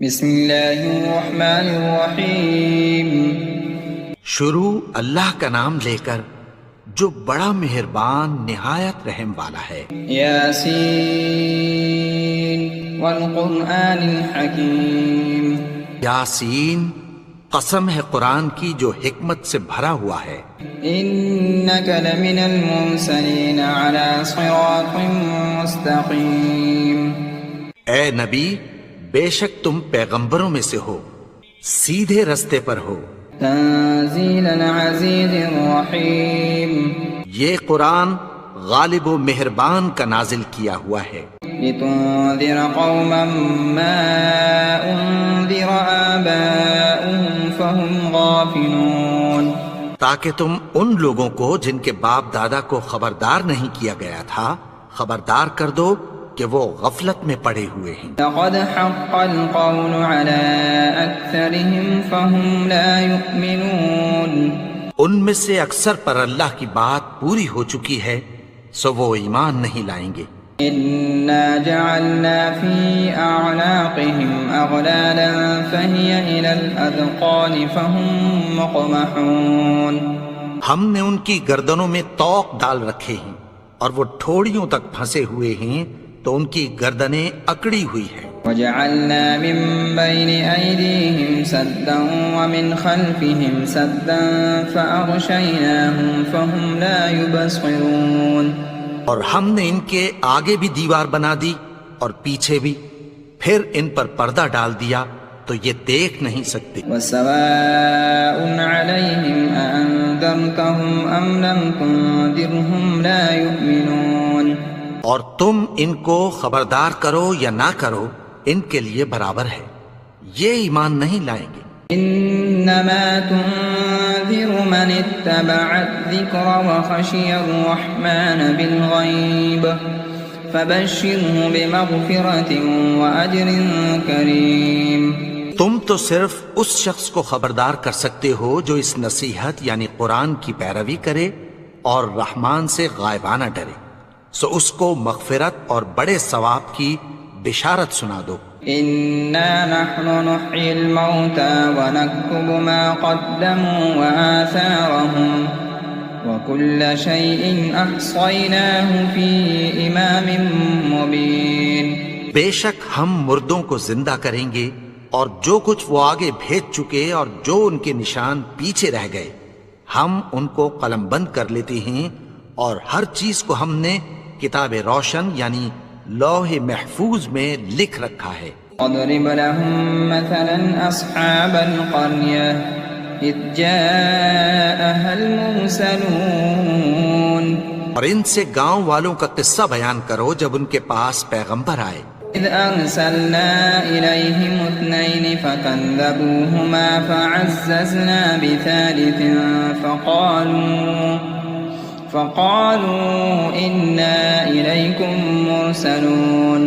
بسم اللہ الرحمن الرحیم۔ شروع اللہ کا نام لے کر جو بڑا مہربان نہایت رحم والا ہے۔ یاسین والقرآن الحکیم۔ یاسین، قسم ہے قرآن کی جو حکمت سے بھرا ہوا ہے۔ انک لمن المرسلین علی صراط مستقیم۔ اے نبی، بے شک تم پیغمبروں میں سے ہو، سیدھے رستے پر ہو۔ تنزیل العزیز الرحیم۔ یہ قرآن غالب و مہربان کا نازل کیا ہوا ہے۔ لتنذر قوما ما انذر آباؤهم فهم غافلون۔ تاکہ تم ان لوگوں کو جن کے باپ دادا کو خبردار نہیں کیا گیا تھا خبردار کر دو کہ وہ غفلت میں پڑے ہوئے ہیں۔ لقد حق القول على أكثرهم فهم لا يؤمنون۔ ان میں سے اکثر پر اللہ کی بات پوری ہو چکی ہے سو وہ ایمان نہیں لائیں گے۔ إنا جعلنا في أعناقهم أغلالا فهي إلى الأذقان فهم مقمحون۔ ہم نے ان کی گردنوں میں طوق ڈال رکھے ہیں اور وہ ٹھوڑیوں تک پھنسے ہوئے ہیں تو ان کی گردنیں اکڑی ہوئی ہیں۔ وجعلنا من بين أيديهم سدا ومن خلفهم سدا فأغشيناهم فهم لا يبصرون۔ اور ہم نے ان کے آگے بھی دیوار بنا دی اور پیچھے بھی، پھر ان پر پردہ ڈال دیا تو یہ دیکھ نہیں سکتے۔ وسواء عليهم أأنذرتهم أم لم تنذرهم لا يؤمنون۔ اور تم ان کو خبردار کرو یا نہ کرو ان کے لیے برابر ہے، یہ ایمان نہیں لائیں گے۔ انما تنذر من اتبع الذکر وخشی الرحمن بالغیب فبشره بمغفرة واجر کریم۔ تم تو صرف اس شخص کو خبردار کر سکتے ہو جو اس نصیحت یعنی قرآن کی پیروی کرے اور رحمان سے غائبانہ ڈرے، سو اس کو مغفرت اور بڑے ثواب کی بشارت سنا دو۔ انا نحن نحيي الموتى ونكتب ما قدموا وآثارهم وكل شيء احصيناه في امام مبين۔ بے شک ہم مردوں کو زندہ کریں گے اور جو کچھ وہ آگے بھیج چکے اور جو ان کے نشان پیچھے رہ گئے ہم ان کو قلم بند کر لیتے ہیں، اور ہر چیز کو ہم نے کتاب روشن یعنی لوح محفوظ میں لکھ رکھا ہے۔ اضرب لهم مثلا اصحاب القرية اذ جاءها المرسلون۔ اور ان سے گاؤں والوں کا قصہ بیان کرو جب ان کے پاس پیغمبر آئے۔ اذ ارسلنا اليهم اثنين فكذبوهما فعززنا بثالث فقالوا انا اليكم مرسلون۔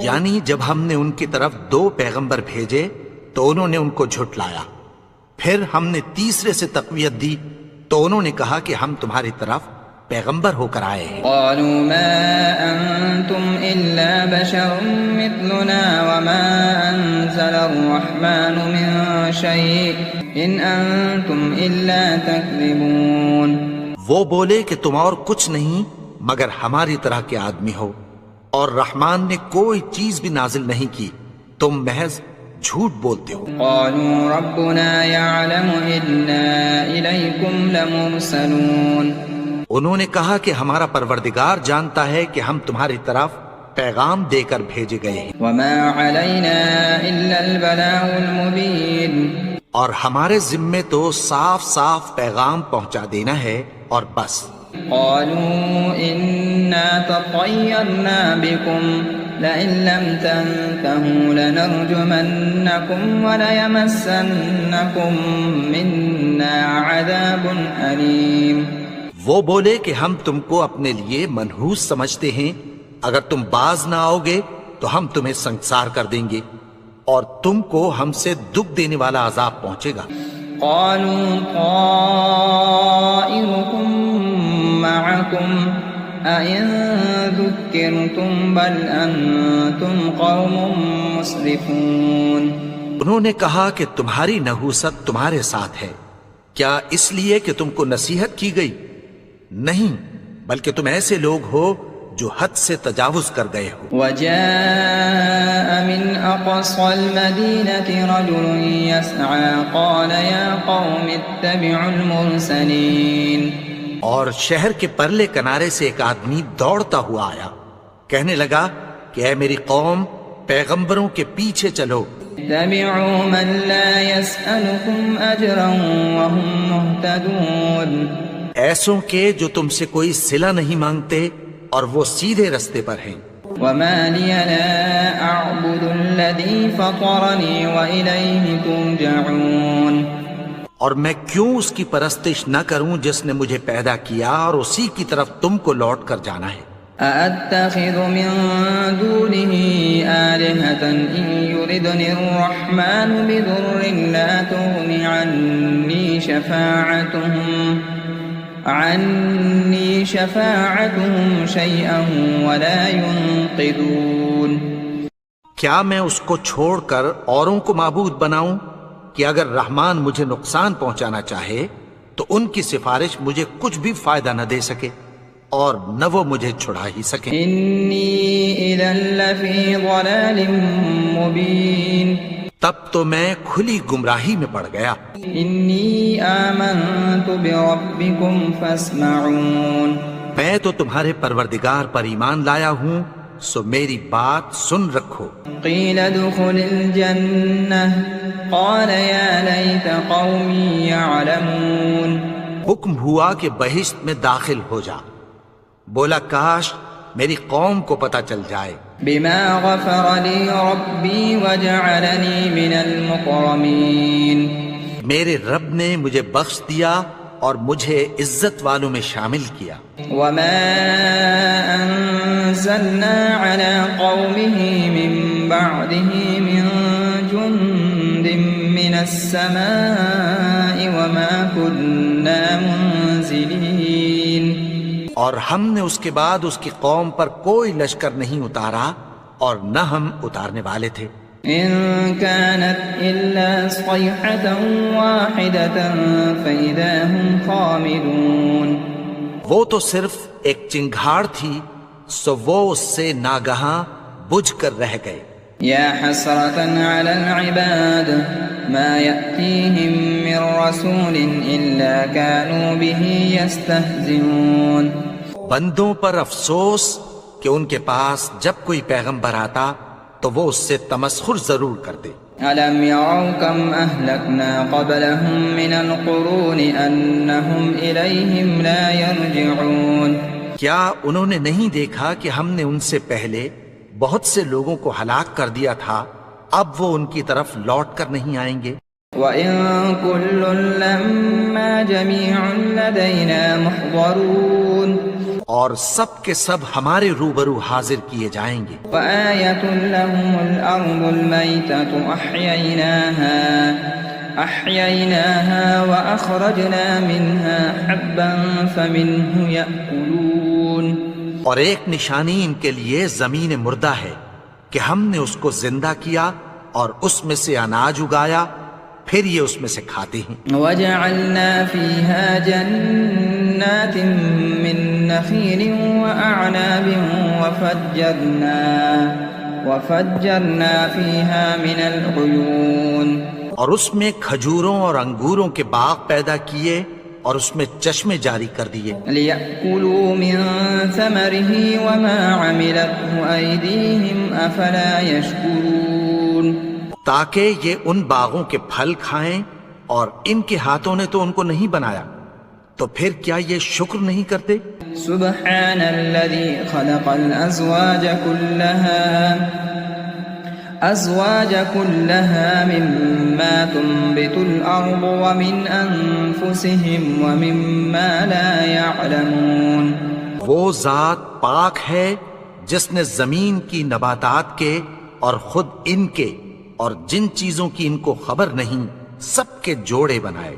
یعنی جب ہم نے ان کی طرف 2 پیغمبر بھیجے تو انہوں نے ان کو جھٹلایا، پھر ہم نے تیسرے سے تقویت دی تو انہوں نے کہا کہ ہم تمہاری طرف پیغمبر ہو کر آئے ہیں۔ قالوا ما انتم الا بشر مثلنا وما انزل الرحمن من شيء ان انتم الا تكذبون۔ وہ بولے کہ تم اور کچھ نہیں مگر ہماری طرح کے آدمی ہو، اور رحمان نے کوئی چیز بھی نازل نہیں کی، تم محض جھوٹ بولتے ہو۔ قالوا ربنا يعلم إنا إليكم لمرسلون۔ انہوں نے کہا کہ ہمارا پروردگار جانتا ہے کہ ہم تمہاری طرف پیغام دے کر بھیجے گئے ہیں، وما علينا إلا البلاغ المبين۔ اور ہمارے ذمے تو صاف صاف پیغام پہنچا دینا ہے اور بس۔ قالوا إنا تطيرنا بكم لئن لم تنتهوا لنرجمنكم وليمسنكم منا عذاب أليم۔ وہ بولے کہ ہم تم کو اپنے لیے منحوس سمجھتے ہیں، اگر تم باز نہ آؤ گے تو ہم تمہیں سنگسار کر دیں گے اور تم کو ہم سے دکھ دینے والا عذاب پہنچے گا۔ قالوا طائركم معكم أَإِن ذُكِّرْتُم بَلْ أَنتُمْ قَوْمٌ مُسْرِفُونَ۔ انہوں نے کہا کہ تمہاری نحوست تمہارے ساتھ ہے، کیا اس لیے کہ تم کو نصیحت کی گئی؟ نہیں، بلکہ تم ایسے لوگ ہو جو حد سے تجاوز کر گئے ہو۔ وَجَاءَ مِنْ أَقْصَى الْمَدِينَةِ رَجُلٌ يَسْعَى قَالَ يَا قَوْمِ اتَّبِعُوا الْمُرْسَلِينَ۔ اور شہر کے پرلے کنارے سے ایک آدمی دوڑتا ہوا آیا، کہنے لگا کہ اے میری قوم، پیغمبروں کے پیچھے چلو۔ اتَّبِعُوا مَن لَّا يَسْأَلُكُمْ أَجْرًا وَهُم مُّهْتَدُونَ۔ ایسوں کے جو تم سے کوئی صلہ نہیں مانگتے اور وہ سیدھے رستے پر ہیں۔ وَمَا لِيَ لَا أَعْبُدُ الَّذِي فَطَرَنِي وَإِلَيْهِ تُرْجَعُونَ۔ اور میں کیوں اس کی پرستش نہ کروں جس نے مجھے پیدا کیا اور اسی کی طرف تم کو لوٹ کر جانا ہے۔ أَأَتَّخِذُ مِن دُونِهِ آلِهَةً إِن يُرِدْنِ الرَّحْمَنُ بِضُرٍّ لَّا تُغْنِ عَنِّي شَفَاعَتُهُمْ شَيْئًا وَلَا يُنقِذُونَ۔ کیا میں اس کو چھوڑ کر اوروں کو معبود بناؤں کہ اگر رحمان مجھے نقصان پہنچانا چاہے تو ان کی سفارش مجھے کچھ بھی فائدہ نہ دے سکے اور نہ وہ مجھے چھڑا ہی سکے۔ إِنِّي إِذًا لَّفِي ضَلَالٍ مُّبِينٍ۔ تب تو میں کھلی گمراہی میں پڑ گیا۔ إِنِّي آمَنتُ بِرَبِّكُمْ فَاسْمَعُونِ۔ میں تو تمہارے پروردگار پر ایمان لایا ہوں، سو میری بات سن رکھو۔ قِيلَ ادْخُلِ الْجَنَّةَ قَالَ يَا لَيْتَ قَوْمِي يَعْلَمُونَ۔ حکم ہوا کہ بہشت میں داخل ہو جا، بولا کاش میری قوم کو پتہ چل جائے۔ بِمَا غَفَرَ لِي رَبِّي وَجَعَلَنِي مِنَ الْمُكْرَمِينَ۔ میرے رب نے مجھے بخش دیا اور مجھے عزت والوں میں شامل کیا۔ وَمَا أَنزَلْنَا عَلَىٰ قَوْمِهِ مِن بَعْدِهِ مِن جُندٍ مِّنَ السَّمَاءِ وَمَا كُنَّا مُنزِلِينَ۔ اور ہم نے اس کے بعد اس کی قوم پر کوئی لشکر نہیں اتارا اور نہ ہم اتارنے والے تھے۔ إِن كَانَتْ إِلَّا صَيْحَةً وَاحِدَةً فَإِذَا هُمْ خَامِدُونَ۔ وہ تو صرف ایک چنگھاڑ تھی، سو وہ اس سے ناگہاں بجھ کر رہ گئے۔ يَا حَسْرَةً عَلَى الْعِبَادِ مَا يَأْتِيهِم مِّن رَّسُولٍ إِلَّا كَانُوا بِهِ يَسْتَهْزِئُونَ۔ بندوں پر افسوس کہ ان کے پاس جب کوئی پیغمبر آتا تو وہ اس سے تمسخر ضرور کرتے۔ أَلَمْ يَرَوْا كَمْ أَهْلَكْنَا قَبْلَهُم مِّنَ الْقُرُونِ أَنَّهُمْ إِلَيْهِمْ لَا يَرْجِعُونَ۔ کیا انہوں نے نہیں دیکھا کہ ہم نے ان سے پہلے بہت سے لوگوں کو ہلاک کر دیا تھا، اب وہ ان کی طرف لوٹ کر نہیں آئیں گے۔ وَإِن كُلٌّ لَّمَّا جَمِيعٌ لَّدَيْنَا مُحْضَرُونَ۔ اور سب کے سب ہمارے روبرو حاضر کیے جائیں گے۔ وَآيَةٌ لَّهُمُ الْأَرْضُ الْمَيْتَةُ أَحْيَيْنَاهَا وَأَخْرَجْنَا مِنْهَا حَبًّا فَمِنْهُ يَأْكُلُونَ۔ اور ایک نشانی ان کے لیے زمین مردہ ہے کہ ہم نے اس کو زندہ کیا اور اس میں سے اناج اگایا، پھر یہ اس میں سے کھاتے ہیں۔ وَجَعَلْنَا فِيهَا جَنَّاتٍ مِّن نَّخِيلٍ وَأَعْنَابٍ وَفَجَّرْنَا فِيهَا مِنَ الْعُيُونِ۔ اور اس میں کھجوروں اور انگوروں کے باغ پیدا کیے اور اس میں چشمے جاری کر دیے۔ لِيَأْكُلُوا مِن ثَمَرِهِ وَمَا عَمِلَتْهُ أَيْدِيهِمْ أَفَلَا يَشْكُرُونَ۔ تاکہ یہ ان باغوں کے پھل کھائیں اور ان کے ہاتھوں نے تو ان کو نہیں بنایا، تو پھر کیا یہ شکر نہیں کرتے؟ سبحان الذي خلق الأزواج كلها مما تنبت الأرض ومن أنفسهم ومما لا يعلمون۔ وہ ذات پاک ہے جس نے زمین کی نباتات کے اور خود ان کے اور جن چیزوں کی ان کو خبر نہیں سب کے جوڑے بنائے۔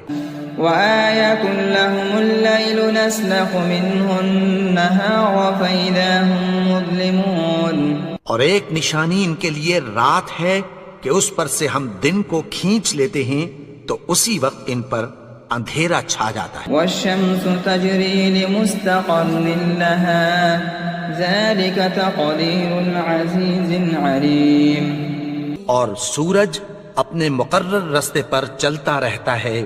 وآية لهم الليل نسلخ منه النهار فإذا هم مظلمون اور ایک نشانی ان کے لیے رات ہے کہ اس پر سے ہم دن کو کھینچ لیتے ہیں تو اسی وقت ان پر اندھیرا چھا جاتا ہے. والشمس تجري لمستقر لها ذلك تقدير العزيز العليم. اور سورج اپنے مقرر رستے پر چلتا رہتا ہے،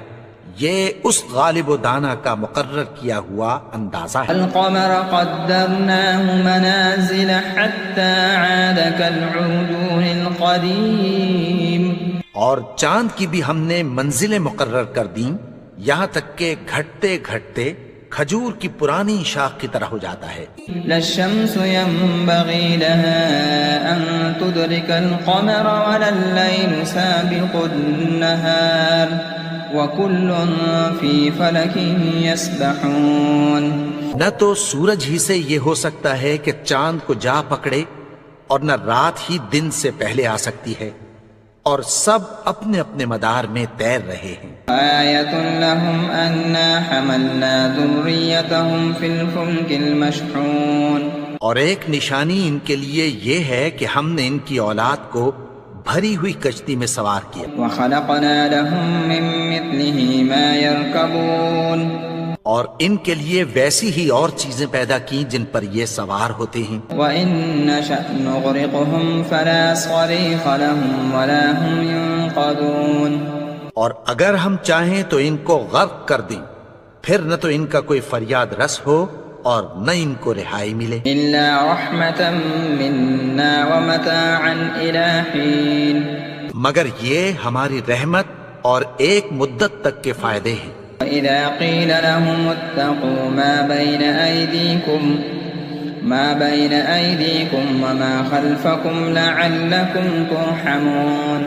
یہ اس غالب و دانا کا مقرر کیا ہوا اندازہ ہے. القمر قدرناه منازل حتى عاد كالعرجون القديم. اور چاند کی بھی ہم نے منزلیں مقرر کر دیں یہاں تک کہ گھٹتے گھٹتے کھجور کی پرانی شاخ کی طرح ہو جاتا ہے. لا الشمس ينبغي لها أن تدرك القمر ولا الليل سابق النهار وكل في فلك يسبحون. نہ تو سورج ہی سے یہ ہو سکتا ہے کہ چاند کو جا پکڑے اور نہ رات ہی دن سے پہلے آ سکتی ہے، اور سب اپنے اپنے مدار میں تیر رہے ہیں. آية لهم أنا حملنا ذريتهم في الفلك المشحون. اور ایک نشانی ان کے لیے یہ ہے کہ ہم نے ان کی اولاد کو بھری ہوئی کشتی میں سوار کیا. وخلقنا لهم من مثله ما يركبون. اور ان کے لیے ویسی ہی اور چیزیں پیدا کی جن پر یہ سوار ہوتے ہیں. وَإِن نَّشَأْ نُغْرِقْهُمْ فَلَا صَرِيخَ لَهُمْ وَلَا هُمْ يُنقَذُونَ. اور اگر ہم چاہیں تو ان کو غرق کر دیں، پھر نہ تو ان کا کوئی فریاد رس ہو اور نہ ان کو رہائی ملے. إِلَّا رَحْمَةً مِنَّا وَمَتَاعًا إِلَىٰ حِينٍ. مگر یہ ہماری رحمت اور ایک مدت تک کے فائدے ہیں. وَإِذَا قِيلَ لَهُمُ اتَّقُوا مَا بَيْنَ أَيْدِيكُمْ وَمَا خَلْفَكُمْ لَعَلَّكُمْ تُرْحَمُونَ.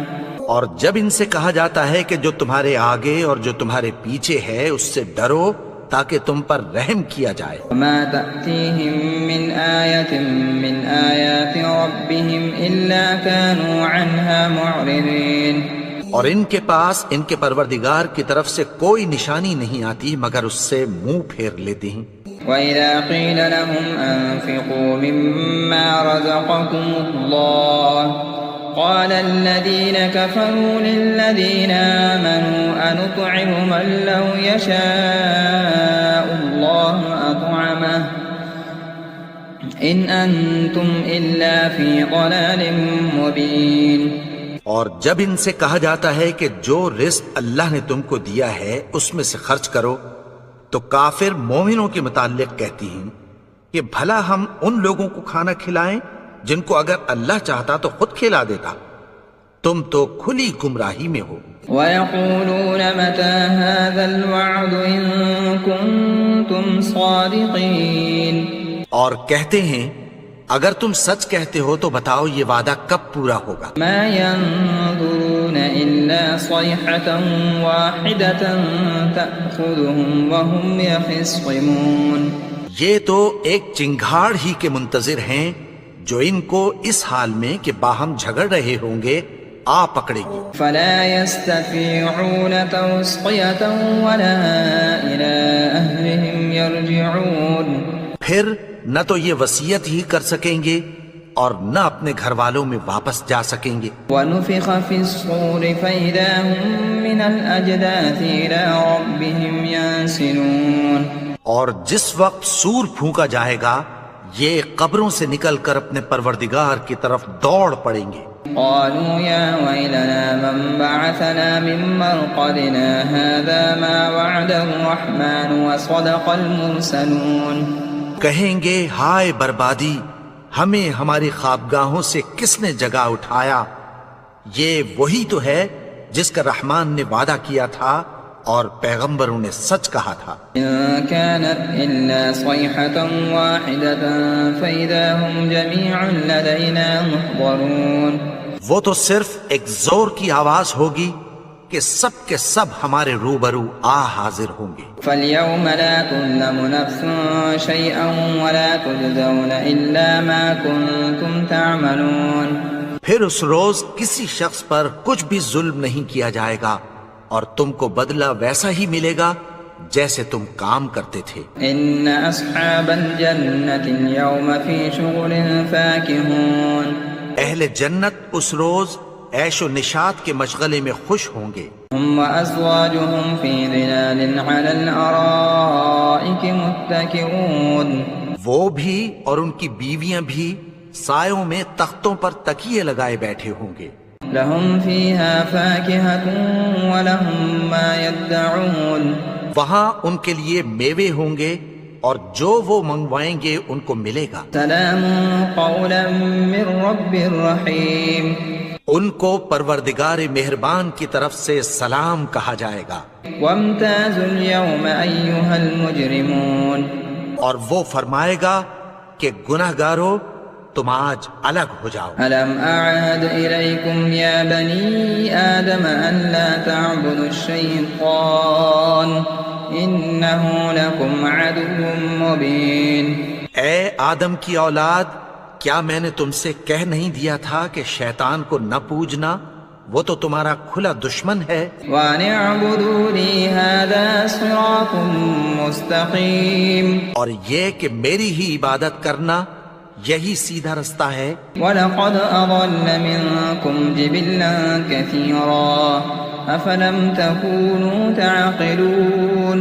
اور جب ان سے کہا جاتا ہے کہ جو تمہارے آگے اور جو تمہارے پیچھے ہے اس سے ڈرو تاکہ تم پر رحم کیا جائے. وَمَا تَأْتِيهِم مِّنْ آيَةٍ مِّنْ آيَاتِ رَبِّهِمْ إِلَّا كَانُوا عَنْهَا مُعْرِضِينَ. اور ان کے پاس ان کے پروردگار کی طرف سے کوئی نشانی نہیں آتی مگر اس سے منہ پھیر لیتے ہیں. وَإِذَا قِيلَ لَهُمْ أَنفِقُوا مِمَّا رَزَقَكُمُ اللَّهُ قَالَ الَّذِينَ كَفَرُوا لِلَّذِينَ آمَنُوا أَنُطْعِمُ مَن لَّوْ يَشَاءُ اللَّهُ أَطْعَمَهُ إِنْ أَنتُمْ إِلَّا فِي ضَلَالٍ مُّبِينٍ. اور جب ان سے کہا جاتا ہے کہ جو رزق اللہ نے تم کو دیا ہے اس میں سے خرچ کرو تو کافر مومنوں کے متعلق کہتی ہیں کہ بھلا ہم ان لوگوں کو کھانا کھلائیں جن کو اگر اللہ چاہتا تو خود کھلا دیتا. تم تو کھلی گمراہی میں ہو. وَيَقُولُونَ مَتَىٰ هَٰذَا الْوَعْدُ إِن كُنتُمْ صَادِقِينَ. اور کہتے ہیں اگر تم سچ کہتے ہو تو بتاؤ یہ وعدہ کب پورا ہوگا. مَا يَنظُرُونَ إِلَّا صَيْحَةً وَاحِدَةً تَأْخُذُهُمْ وَهُمْ يَخِصِّمُونَ. یہ تو ایک چنگھاڑ ہی کے منتظر ہیں جو ان کو اس حال میں کہ باہم جھگڑ رہے ہوں گے آ پکڑے گی. فَلَا يَسْتَطِيعُونَ تَوْصِيَةً وَلَا إِلَىٰ أَهْلِهِمْ يَرْجِعُونَ. پھر نہ تو یہ وصیت ہی کر سکیں گے اور نہ اپنے گھر والوں میں واپس جا سکیں گے. وَنُفِخَ فِي الصُّورِ فَإِذَا هُم مِّنَ الْأَجْدَاثِ إِلَىٰ رَبِّهِمْ يَنسِلُونَ. اور جس وقت سور پھونکا جائے گا یہ قبروں سے نکل کر اپنے پروردگار کی طرف دوڑ پڑیں گے. قالوا يا ويلنا من بعثنا من مرقدنا هذا ما وعد الرحمن وصدق المرسلون. کہیں گے ہائے بربادی، ہمیں ہماری خوابگاہوں سے کس نے جگا اٹھایا، یہ وہی تو ہے جس کا رحمان نے وعدہ کیا تھا اور پیغمبروں نے سچ کہا تھا. إن كانت إلا صيحة واحدة فإذا هم جميع لدينا محضرون. وہ تو صرف ایک زور کی آواز ہوگی کہ سب کے سب ہمارے روبرو آ حاضر ہوں گے. فاليوم لا تظلم نفس شيئا ولا تجزون إلا ما كنتم تعملون. پھر اس روز کسی شخص پر کچھ بھی ظلم نہیں کیا جائے گا اور تم کو بدلہ ویسا ہی ملے گا جیسے تم کام کرتے تھے۔ إن أصحاب الجنة اليوم في شغل فاكهون اہل جنت اس روز عیش و نشاط کے مشغلے میں خوش ہوں گے۔ هم وأزواجهم في ظلال على الأرائك متكئون وہ بھی اور ان کی بیویاں بھی سایوں میں تختوں پر تکیے لگائے بیٹھے ہوں گے۔ لهم فيها فاكهة ولهم ما يدعون وہاں ان کے لیے میوے ہوں گے اور جو وہ منگوائیں گے ان کو ملے گا۔ سلام قولا من رب رحيم ان کو پروردگار مہربان کی طرف سے سلام کہا جائے گا۔ وامتازوا اليوم أيها المجرمون اور وہ فرمائے گا کہ گناہگارو تم آج الگ ہو جاؤ۔ ألم أعهد إليكم يا بني آدم أن لا تعبدوا الشيطان إنه لكم عدو مبين اے آدم کی اولاد، کیا میں نے تم سے کہہ نہیں دیا تھا کہ شیطان کو نہ پوجنا، وہ تو تمہارا کھلا دشمن ہے۔ وَأَنِ اعْبُدُونِي هَذَا صِرَاطٌ مُسْتَقِيمٌ اور یہ کہ میری ہی عبادت کرنا یہی سیدھا رستہ ہے۔ وَلَقَدْ أَضَلَّ مِنكُمْ جِبِلًّا كَثِيرًا أَفَلَمْ تَكُونُوا تَعْقِلُونَ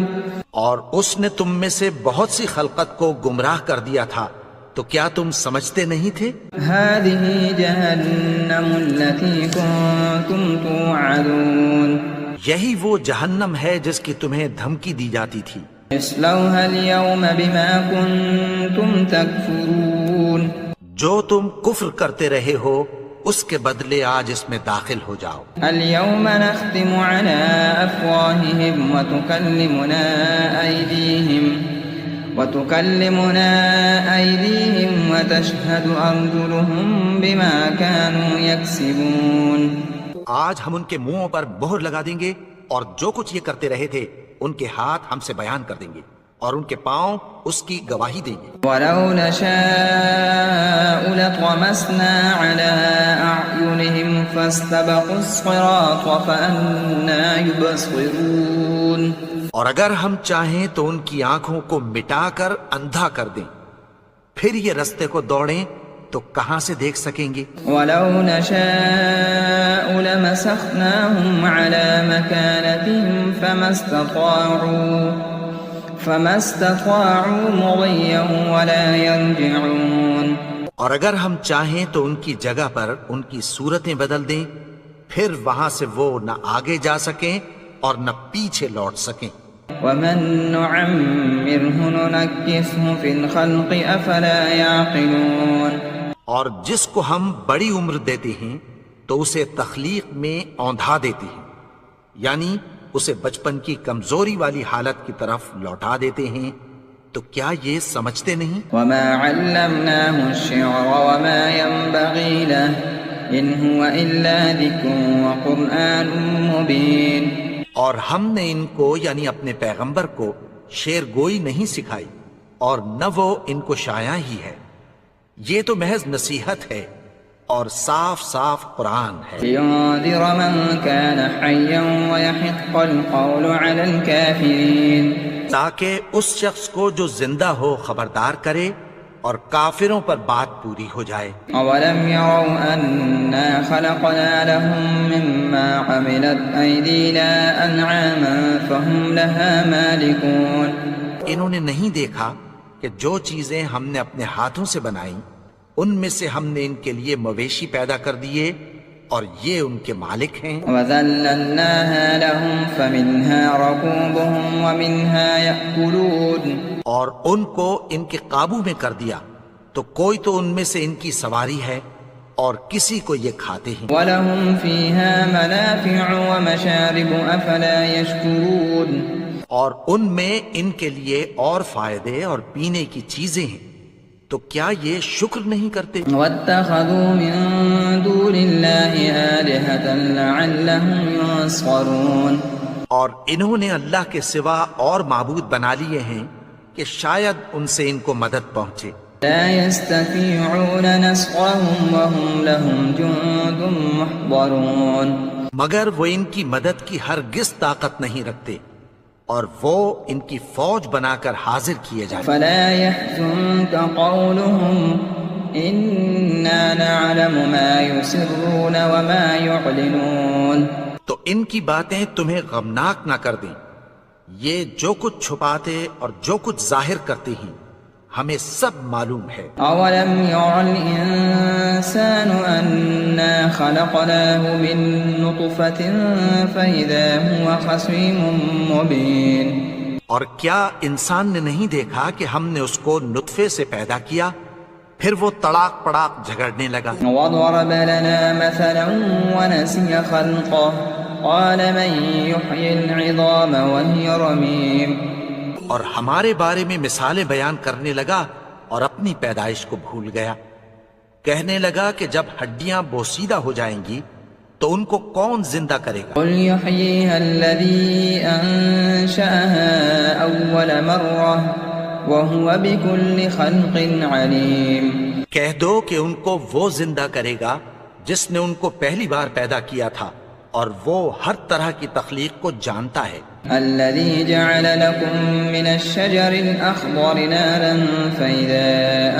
اور اس نے تم میں سے بہت سی خلقت کو گمراہ کر دیا تھا، تو کیا تم سمجھتے نہیں تھے؟ هَذِهِ جَهَنَّمُ الَّتِي كُنتُمْ تُوعَدُونَ یہی وہ جہنم ہے جس کی تمہیں دھمکی دی جاتی تھی۔ اصلوها اليوم بما كنتم تكفرون جو تم کفر کرتے رہے ہو اس کے بدلے آج اس میں داخل ہو جاؤ۔ اليوم نختم على أفواههم وتكلمنا أيديهم وتشهد أرجلهم بما كانوا يكسبون آج ہم ان کے منہوں پر مہر لگا دیں گے اور جو کچھ یہ کرتے رہے تھے ان کے ہاتھ ہم سے بیان کر دیں گے اور ان کے پاؤں اس کی گواہی دیں گے۔ وَلَوْ نَشَاءُ لَطَمَسْنَا عَلَىٰ أَعْيُنِهِمْ فَاسْتَبَقُوا الصِّرَاطَ فَأَنَّىٰ يُبْصِرُونَ اور اگر ہم چاہیں تو ان کی آنکھوں کو مٹا کر اندھا کر دیں، پھر یہ رستے کو دوڑیں تو کہاں سے دیکھ سکیں گے۔ وَلَوْ نَشَاءُ لَمَسَخْنَاهُمْ عَلَىٰ مَكَانَتِهِمْ فَمَا اسْتَطَاعُوا مُضِيًّا وَلَا يَرْجِعُونَ اور اگر ہم چاہیں تو ان کی جگہ پر ان کی صورتیں بدل دیں، پھر وہاں سے وہ نہ آگے جا سکیں اور نہ پیچھے لوٹ سکیں۔ وَمَن نُعَمِّرْهُ نُنَكِّسْهُ فِي الْخَلْقِ أَفَلَا يَعْقِلُونَ اور جس کو ہم بڑی عمر دیتے ہیں تو اسے تخلیق میں اوندھا دیتے ہیں، یعنی اسے بچپن کی کمزوری والی حالت کی طرف لوٹا دیتے ہیں، تو کیا یہ سمجھتے نہیں؟ وَمَا عَلَّمْنَاهُ الشِّعْرَ وَمَا يَنبَغِي لَهُ إِنْ هُوَ إِلَّا ذِكْرٌ وَقُرْآنٌ مُبِينٌ اور ہم نے ان کو یعنی اپنے پیغمبر کو شعر گوئی نہیں سکھائی اور نہ وہ ان کو شایع ہی ہے، یہ تو محض نصیحت ہے اور صاف صاف قرآن ہے۔ لِيُنذِرَ مَن كَانَ حَيًّا وَيَحِقَّ الْقَوْلُ عَلَى الْكَافِرِينَ تاکہ اس شخص کو جو زندہ ہو خبردار کرے اور کافروں پر بات پوری ہو جائے۔ أَوَلَمْ يَرَوْا أَنَّا خَلَقْنَا لَهُم مِّمَّا عَمِلَتْ أَيْدِينَا أَنْعَامًا فَهُمْ لَهَا مَالِكُونَ انہوں نے نہیں دیکھا کہ جو چیزیں ہم نے اپنے ہاتھوں سے بنائیں ان میں سے ہم نے ان کے لیے مویشی پیدا کر دیے اور یہ ان کے مالک ہیں۔ وَذَلَّلْنَاهَا لَهُمْ فَمِنْهَا رَكُوبُهُمْ وَمِنْهَا يَأْكُلُونَ اور ان کو ان کے قابو میں کر دیا تو کوئی تو ان میں سے ان کی سواری ہے اور کسی کو یہ کھاتے ہیں۔ وَلَهُمْ فِيهَا مَنَافِعُ وَمَشَارِبُ أَفَلَا يَشْكُرُونَ اور ان میں ان کے لیے اور فائدے اور پینے کی چیزیں ہیں، تو کیا یہ شکر نہیں کرتے؟ وَاتَّخَذُوا مِن دُونِ اللَّهِ آلِهَةً لَعَلَّهُمْ يُنصَرُونَ اور انہوں نے اللہ کے سوا اور معبود بنا لیے ہیں کہ شاید ان سے ان کو مدد پہنچے۔ لَا يَسْتَطِيعُونَ نَصْرَهُمْ وَهُمْ لَهُمْ جُندٌ مُحْضَرُونَ مگر وہ ان کی مدد کی ہرگز طاقت نہیں رکھتے اور وہ ان کی فوج بنا کر حاضر کیے جاتے. فلا يحزنك قولهم إنا نعلم ما يسرون وما يعلنون. تو ان کی باتیں تمہیں غمناک نہ کر دیں. یہ جو کچھ چھپاتے اور جو کچھ ظاہر کرتے ہیں ہمیں سب معلوم ہے. اولم ير الانسان انا خلقناه من نطفة فاذا هو خصيم مبين. اور کیا انسان نے نہیں دیکھا کہ ہم نے اس کو نطفے سے پیدا کیا پھر وہ تڑاک پڑاک جھگڑنے لگا. وضرب لنا مثلا ونسي خلقه قال من يحيي العظام وهي رميم. اور ہمارے بارے میں مثالیں بیان کرنے لگا اور اپنی پیدائش کو بھول گیا. کہنے لگا کہ جب ہڈیاں بوسیدہ ہو جائیں گی تو ان کو کون زندہ کرے گا؟ قل يحييها الذي أنشأها أول مرة وهو بكل خلق عليم. کہہ دو کہ ان کو وہ زندہ کرے گا جس نے ان کو پہلی بار پیدا کیا تھا اور وہ ہر طرح کی تخلیق کو جانتا ہے. الذي جعل لكم من الشجر الأخضر نارا فإذا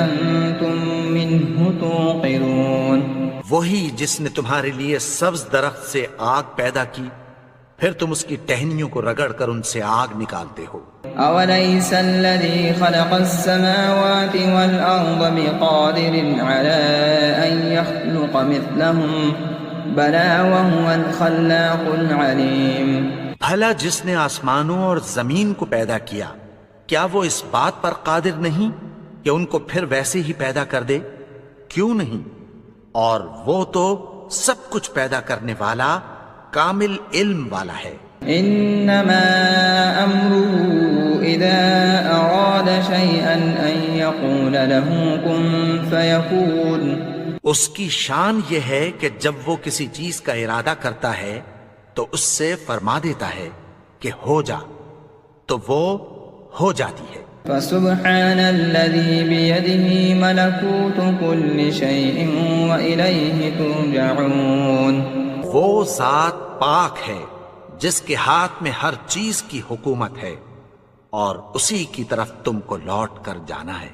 أنتم منه توقدون. وہی جس نے تمہارے لیے سبز درخت سے آگ پیدا کی پھر تم اس کی ٹہنیوں کو رگڑ کر ان سے آگ نکالتے ہو. أوليس الذي خلق السماوات والأرض بقادر على أن يخلق مثلهم بلى وهو الخلاق العليم. بھلا جس نے آسمانوں اور زمین کو پیدا کیا کیا وہ اس بات پر قادر نہیں کہ ان کو پھر ویسے ہی پیدا کر دے؟ کیوں نہیں؟ اور وہ تو سب کچھ پیدا کرنے والا کامل علم والا ہے. انما امره اذا اراد شيئا ان يقول له كن فيكون. اس کی شان یہ ہے کہ جب وہ کسی چیز کا ارادہ کرتا ہے تو اس سے فرما دیتا ہے کہ ہو جا تو وہ ہو جاتی ہے. فسبحان الذي بيده ملكوت كل شيء وإليه ترجعون. وہ ذات پاک ہے جس کے ہاتھ میں ہر چیز کی حکومت ہے اور اسی کی طرف تم کو لوٹ کر جانا ہے.